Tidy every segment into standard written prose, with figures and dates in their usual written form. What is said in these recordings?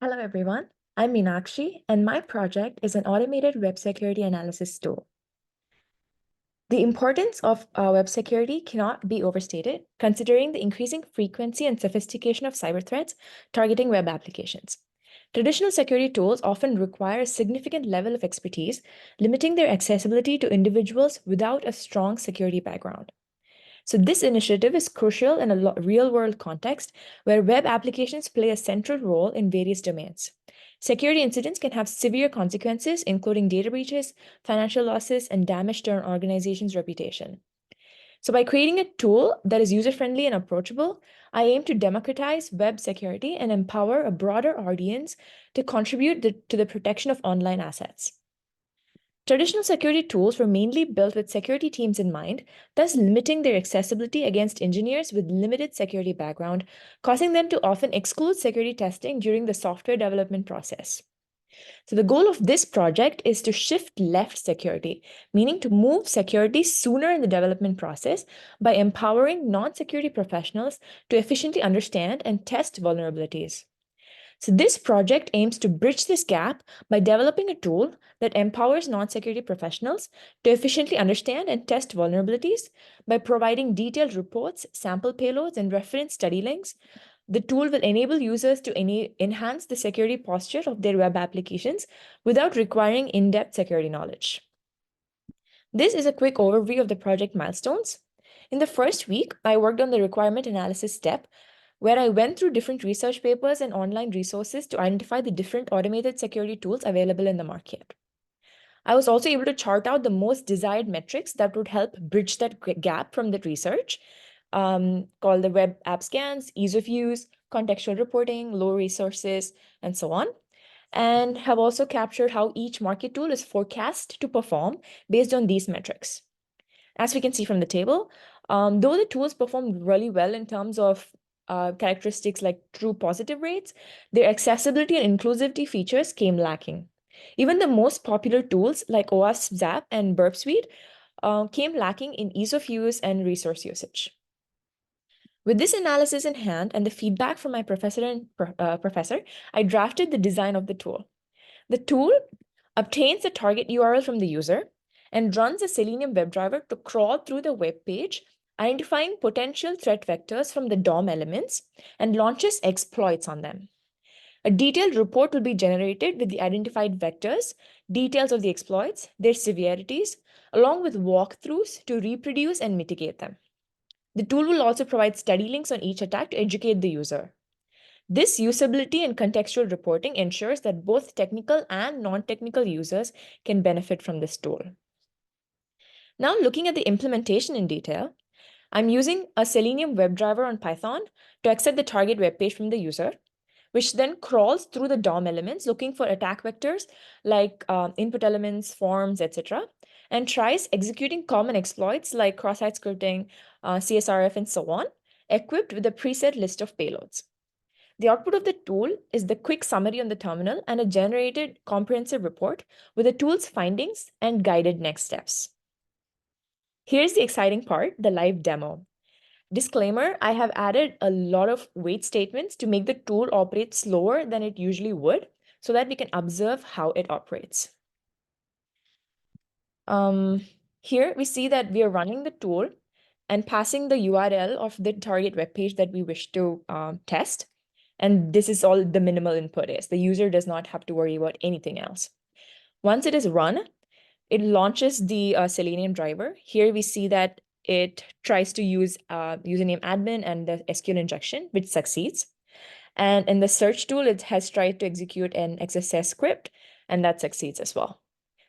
Hello, everyone. I'm Meenakshi, and my project is an automated web security analysis tool. The importance of web security cannot be overstated, considering the increasing frequency and sophistication of cyber threats targeting web applications. Traditional security tools often require a significant level of expertise, limiting their accessibility to individuals without a strong security background. So, this initiative is crucial in a real world context where web applications play a central role in various domains. Security incidents can have severe consequences, including data breaches, financial losses, and damage to an organization's reputation. So, by creating a tool that is user friendly and approachable, I aim to democratize web security and empower a broader audience to contribute to the protection of online assets. Traditional security tools were mainly built with security teams in mind, thus limiting their accessibility against engineers with limited security background, causing them to often exclude security testing during the software development process. So, the goal of this project is to shift left security, meaning to move security sooner in the development process by empowering non security professionals to efficiently understand and test vulnerabilities. So, this project aims to bridge this gap by developing a tool that empowers non security professionals to efficiently understand and test vulnerabilities by providing detailed reports, sample payloads, and reference study links. The tool will enable users to enhance the security posture of their web applications without requiring in depth security knowledge. This is a quick overview of the project milestones. In the first week, I worked on the requirement analysis step, where I went through different research papers and online resources to identify the different automated security tools available in the market. I was also able to chart out the most desired metrics that would help bridge that gap from the research, called the web app scans, ease of use, contextual reporting, low resources, and so on, and have also captured how each market tool is forecast to perform based on these metrics. As we can see from the table, though the tools performed really well in terms of characteristics like true positive rates, their accessibility and inclusivity features came lacking. Even the most popular tools like OWASP Zap and Burp Suite came lacking in ease of use and resource usage. With this analysis in hand and the feedback from my professor, I drafted the design of the tool. The tool obtains the target URL from the user and runs a Selenium WebDriver to crawl through the web page, identifying potential threat vectors from the DOM elements and launches exploits on them. A detailed report will be generated with the identified vectors, details of the exploits, their severities, along with walkthroughs to reproduce and mitigate them. The tool will also provide study links on each attack to educate the user. This usability and contextual reporting ensures that both technical and non-technical users can benefit from this tool. Now, looking at the implementation in detail, I'm using a Selenium WebDriver on Python to accept the target web page from the user, which then crawls through the DOM elements looking for attack vectors like input elements, forms, etc., and tries executing common exploits like cross-site scripting, CSRF, and so on, equipped with a preset list of payloads. The output of the tool is the quick summary on the terminal and a generated comprehensive report with the tool's findings and guided next steps. Here's the exciting part, the live demo. Disclaimer, I have added a lot of wait statements to make the tool operate slower than it usually would so that we can observe how it operates. Here we see that we are running the tool and passing the URL of the target web page that we wish to test. And this is all the minimal input is. The user does not have to worry about anything else. Once it is run, it launches the Selenium driver. Here we see that it tries to use username admin and the SQL injection, which succeeds. And in the search tool, it has tried to execute an XSS script, and that succeeds as well.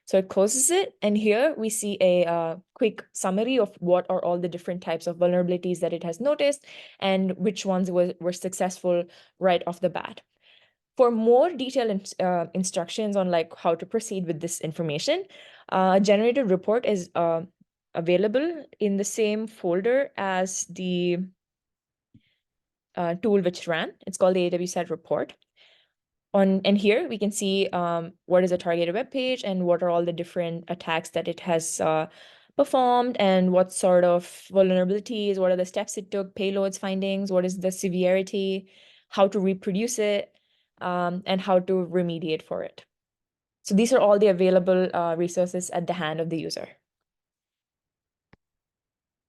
So it closes it, and here we see a quick summary of what are all the different types of vulnerabilities that it has noticed and which ones were successful right off the bat. For more detailed instructions on like how to proceed with this information, a generated report is available in the same folder as the tool which ran. It's called the AWS report. And here we can see what is a targeted web page and what are all the different attacks that it has performed and what sort of vulnerabilities, what are the steps it took, payloads findings, what is the severity, how to reproduce it, and how to remediate for it. So these are all the available resources at the hand of the user.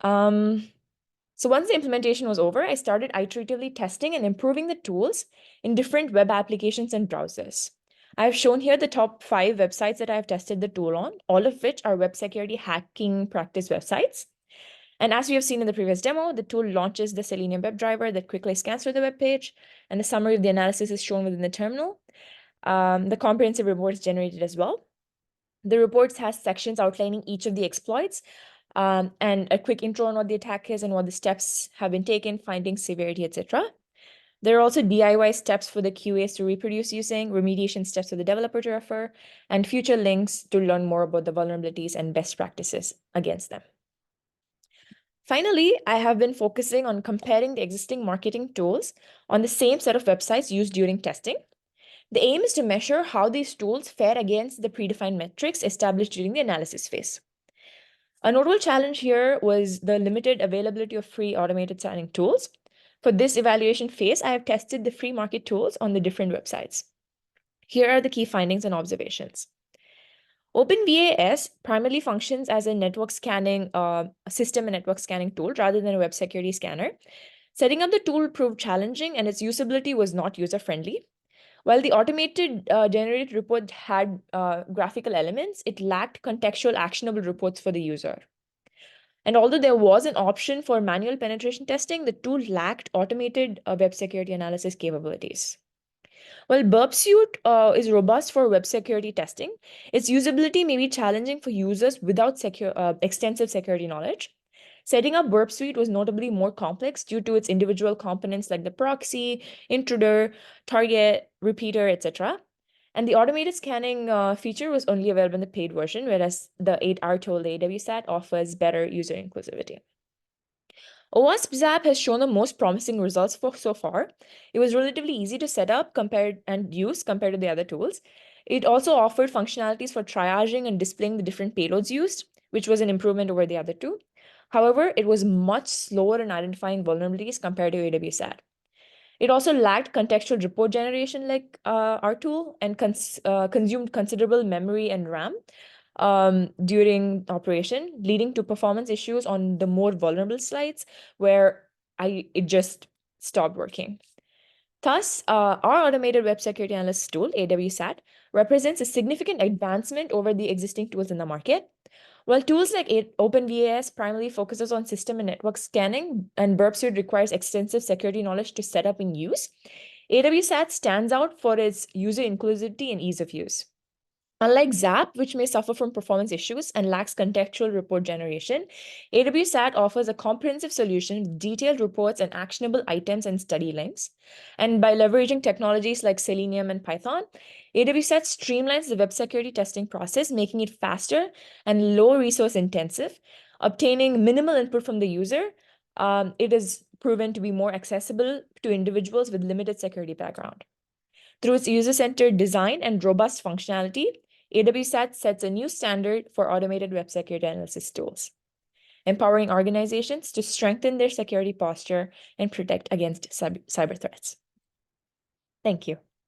So once the implementation was over, I started iteratively testing and improving the tools in different web applications and browsers. I have shown here the top 5 websites that I have tested the tool on, all of which are web security hacking practice websites. And as we have seen in the previous demo, the tool launches the Selenium WebDriver that quickly scans through the web page, and the summary of the analysis is shown within the terminal. The comprehensive report is generated as well. The reports has sections outlining each of the exploits, and a quick intro on what the attack is and what the steps have been taken, findings, severity, etc. There are also DIY steps for the QAs to reproduce using, remediation steps for the developer to refer, and future links to learn more about the vulnerabilities and best practices against them. Finally, I have been focusing on comparing the existing marketing tools on the same set of websites used during testing. The aim is to measure how these tools fare against the predefined metrics established during the analysis phase. A notable challenge here was the limited availability of free automated scanning tools. For this evaluation phase, I have tested the free market tools on the different websites. Here are the key findings and observations. OpenVAS primarily functions as a network scanning system and network scanning tool rather than a web security scanner. Setting up the tool proved challenging and its usability was not user-friendly. While the automated generated report had graphical elements, it lacked contextual actionable reports for the user. And although there was an option for manual penetration testing, the tool lacked automated web security analysis capabilities. While Burp Suite is robust for web security testing, its usability may be challenging for users without extensive security knowledge. Setting up Burp Suite was notably more complex due to its individual components like the proxy, intruder, target, repeater, etc. And the automated scanning feature was only available in the paid version, whereas the 8-hour tool AWSAT offers better user inclusivity. OWASP Zap has shown the most promising results for so far. It was relatively easy to set up and use compared to the other tools. It also offered functionalities for triaging and displaying the different payloads used, which was an improvement over the other two. However, it was much slower in identifying vulnerabilities compared to AWSAT. It also lacked contextual report generation like our tool and consumed considerable memory and RAM during operation, leading to performance issues on the more vulnerable slides where it just stopped working. Thus, our automated web security analyst tool, AWSAT, represents a significant advancement over the existing tools in the market. While tools like OpenVAS primarily focuses on system and network scanning, and Burp Suite requires extensive security knowledge to set up and use, AWSAT stands out for its user inclusivity and ease of use. Unlike Zap, which may suffer from performance issues and lacks contextual report generation, AWSAT offers a comprehensive solution with detailed reports and actionable items and study links. And by leveraging technologies like Selenium and Python, AWSAT streamlines the web security testing process, making it faster and low resource intensive, obtaining minimal input from the user. It is proven to be more accessible to individuals with limited security background. Through its user-centered design and robust functionality, AWSAT sets a new standard for automated web security analysis tools, empowering organizations to strengthen their security posture and protect against cyber threats. Thank you.